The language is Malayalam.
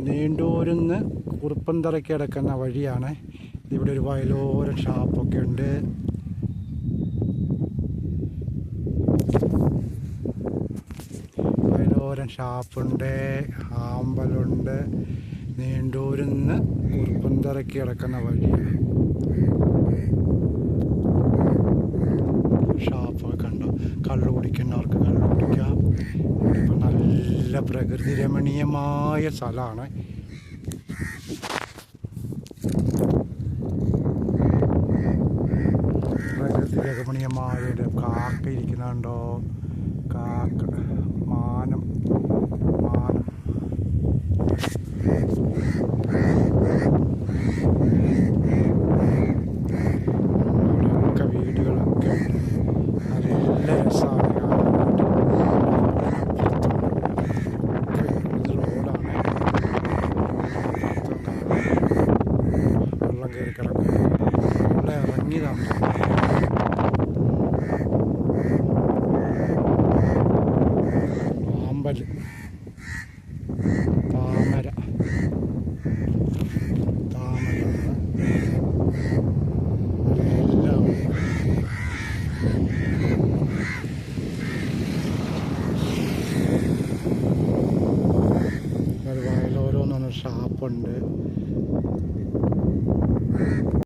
നീണ്ടൂരിന്ന് കുറുപ്പന്തറയ്ക്ക് കിടക്കുന്ന വഴിയാണ്. ഇവിടെ ഒരു വയലോരം ഷാപ്പൊക്കെ ഉണ്ട്. വയലോരം ഷാപ്പുണ്ട്, ആമ്പലുണ്ട്. നീണ്ടൂരിന്ന് കുറുപ്പന്തറയ്ക്ക് കിടക്കുന്ന വഴിയാണ്. ഷാപ്പൊക്കെ കണ്ടോ? കള്ളു കുടിക്കുന്നവർക്ക് കള്ളു കുടിക്കാം. ഇപ്പം നല്ല പ്രകൃതി രമണീയമായ സ്ഥലമാണ്. പ്രകൃതി രമണീയമായ ഒരു കാക്ക ഇരിക്കുന്നുണ്ടോ? കാക്ക, മാനം ഇവിടെയൊക്കെ വീടുകളൊക്കെ നല്ല രസമാണ് കാണാനായിട്ട്. ഇത് റോഡാണ്. വെള്ളം കയറി കിടക്കുന്നു. വെള്ളം ഇറങ്ങിയതാണ്. ആമ്പല്, താമര എല്ലാം വയലോരോന്ന് ഷാപ്പുണ്ട്.